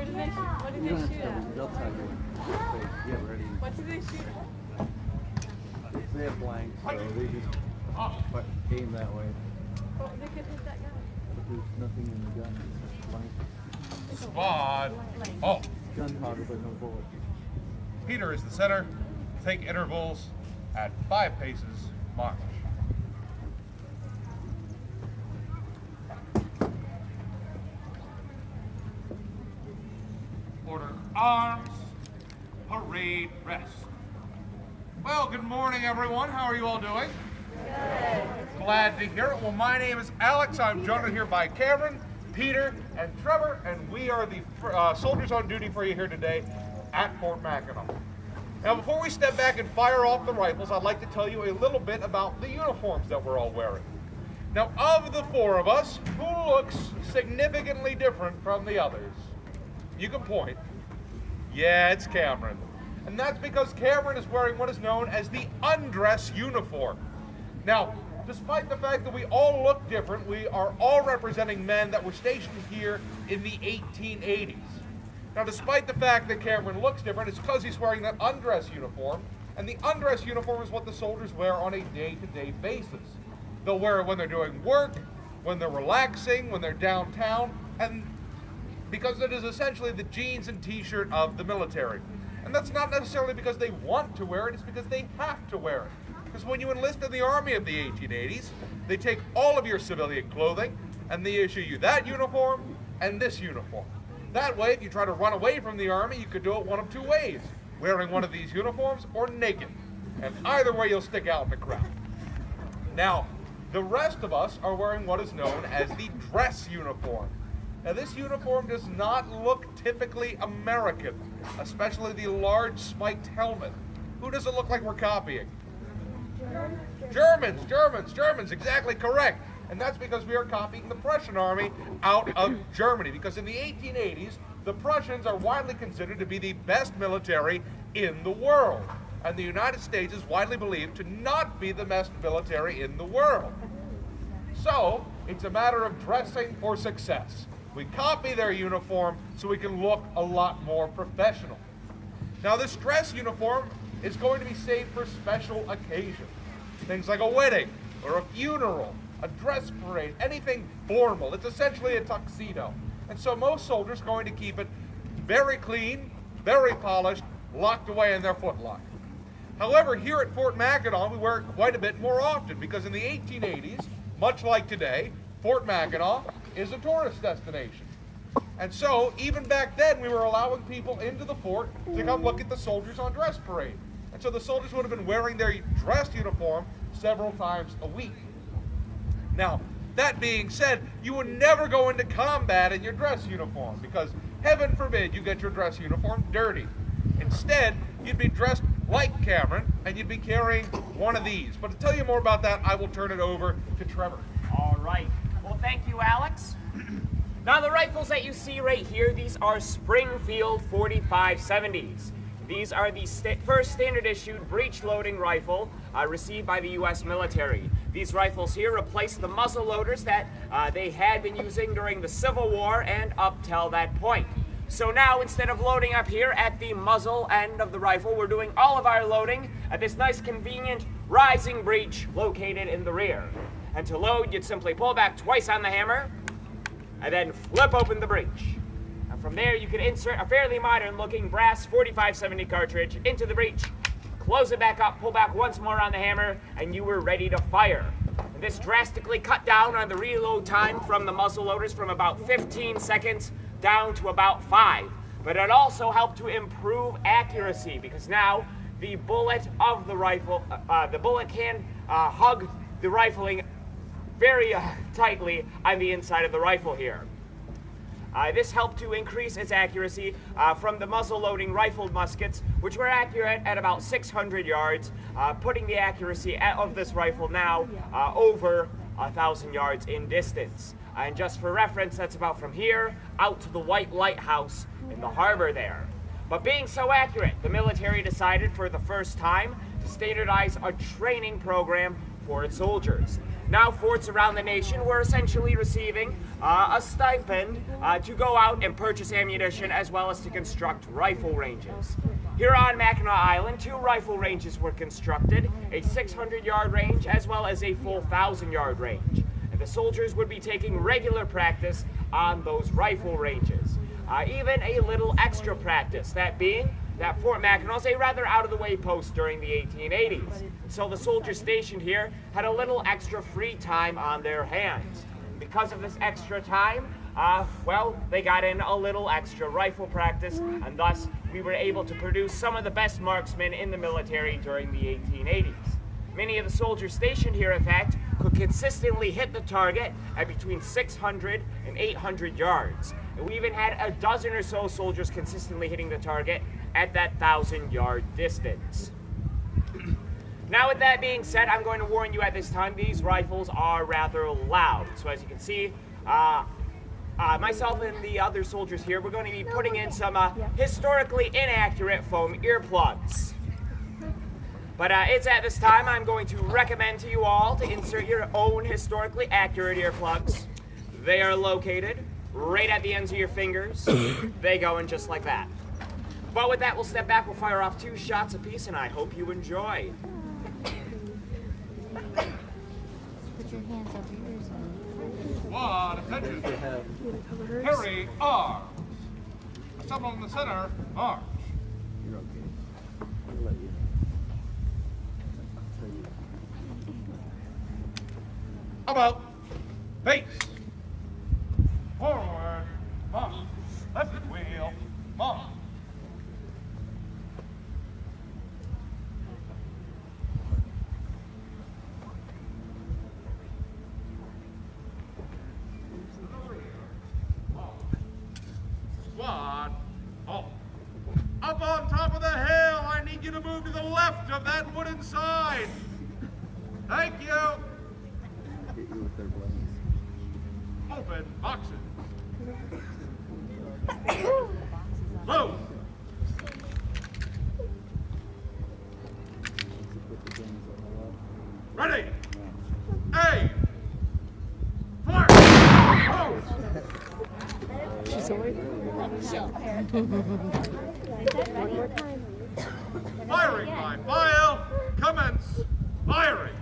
What did they shoot at? Outside here. Yeah, ready. What did they shoot at? They have blanks, so they just aim that way. Oh, they could hit that guy. But there's nothing in the gun. It's just blank. Squad. Oh. Gunpowder, but no bullets. Peter is the center. Take intervals at 5 paces. March. Order arms. Parade rest. Well, good morning, everyone. How are you all doing? Good. Glad to hear it. Well, my name is Alex. I'm joined here by Cameron, Peter, and Trevor, and we are the soldiers on duty for you here today at Fort Mackinac. Now, before we step back and fire off the rifles, I'd like to tell you a little bit about the uniforms that we're all wearing. Now, of the 4 of us, who looks significantly different from the others? You can point. Yeah, it's Cameron. And that's because Cameron is wearing what is known as the undress uniform. Now, despite the fact that we all look different, we are all representing men that were stationed here in the 1880s. Now, despite the fact that Cameron looks different, it's because he's wearing that undress uniform, and the undress uniform is what the soldiers wear on a day-to-day basis. They'll wear it when they're doing work, when they're relaxing, when they're downtown, and because it is essentially the jeans and t-shirt of the military. And that's not necessarily because they want to wear it, it's because they have to wear it. Because when you enlist in the Army of the 1880s, they take all of your civilian clothing, and they issue you that uniform and this uniform. That way, if you try to run away from the Army, you could do it one of 2 ways. Wearing one of these uniforms or naked. And either way, you'll stick out in the crowd. Now, the rest of us are wearing what is known as the dress uniform. Now, this uniform does not look typically American, especially the large spiked helmet. Who does it look like we're copying? Germans, exactly correct. And that's because we are copying the Prussian army out of Germany. Because in the 1880s, the Prussians are widely considered to be the best military in the world. And the United States is widely believed to not be the best military in the world. So, it's a matter of dressing for success. We copy their uniform so we can look a lot more professional. Now, this dress uniform is going to be saved for special occasions. Things like a wedding or a funeral, a dress parade, anything formal. It's essentially a tuxedo. And so most soldiers are going to keep it very clean, very polished, locked away in their footlocker. However, here at Fort Mackinac, we wear it quite a bit more often because in the 1880s, much like today, Fort Mackinac is a tourist destination. And so, even back then, we were allowing people into the fort to come look at the soldiers on dress parade. And so the soldiers would have been wearing their dress uniform several times a week. Now, that being said, you would never go into combat in your dress uniform because, heaven forbid, you get your dress uniform dirty. Instead, you'd be dressed like Cameron, and you'd be carrying one of these. But to tell you more about that, I will turn it over to Trevor. All right. Well, thank you, Alex. Now, the rifles that you see right here, these are Springfield 4570s. These are the first standard-issued breech-loading rifle received by the U.S. military. These rifles here replace the muzzle loaders that they had been using during the Civil War and up till that point. So now, instead of loading up here at the muzzle end of the rifle, we're doing all of our loading at this nice, convenient rising breech located in the rear. And to load, you'd simply pull back twice on the hammer and then flip open the breech. And from there, you could insert a fairly modern-looking brass 4570 cartridge into the breech, close it back up, pull back once more on the hammer, and you were ready to fire. And this drastically cut down on the reload time from the muzzle loaders from about 15 seconds down to about 5. But it also helped to improve accuracy because now the bullet of the rifle, the bullet can hug the rifling very tightly on the inside of the rifle here. This helped to increase its accuracy from the muzzle-loading rifled muskets, which were accurate at about 600 yards, putting the accuracy of this rifle now over 1,000 yards in distance. And just for reference, that's about from here out to the White Lighthouse in the harbor there. But being so accurate, the military decided for the first time to standardize a training program for its soldiers. Now forts around the nation were essentially receiving a stipend to go out and purchase ammunition as well as to construct rifle ranges. Here on Mackinac Island, 2 rifle ranges were constructed, a 600-yard range as well as a full 1,000-yard range. And the soldiers would be taking regular practice on those rifle ranges. Even a little extra practice, that being that Fort Mackinac is a rather out-of-the-way post during the 1880s. So the soldiers stationed here had a little extra free time on their hands. Because of this extra time, well, they got in a little extra rifle practice, and thus we were able to produce some of the best marksmen in the military during the 1880s. Many of the soldiers stationed here, in fact, could consistently hit the target at between 600 and 800 yards. And we even had a dozen or so soldiers consistently hitting the target at that 1,000-yard distance. Now, with that being said, I'm going to warn you at this time, these rifles are rather loud. So as you can see, myself and the other soldiers here, we're going to be putting in some historically inaccurate foam earplugs. But it's at this time I'm going to recommend to you all to insert your own historically accurate earplugs. They are located right at the ends of your fingers. They go in just like that. But with that, we'll step back, we'll fire off 2 shots apiece, and I hope you enjoy. Put your hands over your ears. Squad, attention. Harry arms. Someone in the center, arms. You're okay. I'll let you know. I'll tell you. About base. Forward, march. Left wheel, march. Squad, halt. Up on top of the hill, I need you to move to the left of that wooden sign. Thank you. Hit you with their blades. Open boxes. Move. Put the guns on the left. Ready. Aim. Fire. She's awake. One more time. Firing by file. Commence. Firing.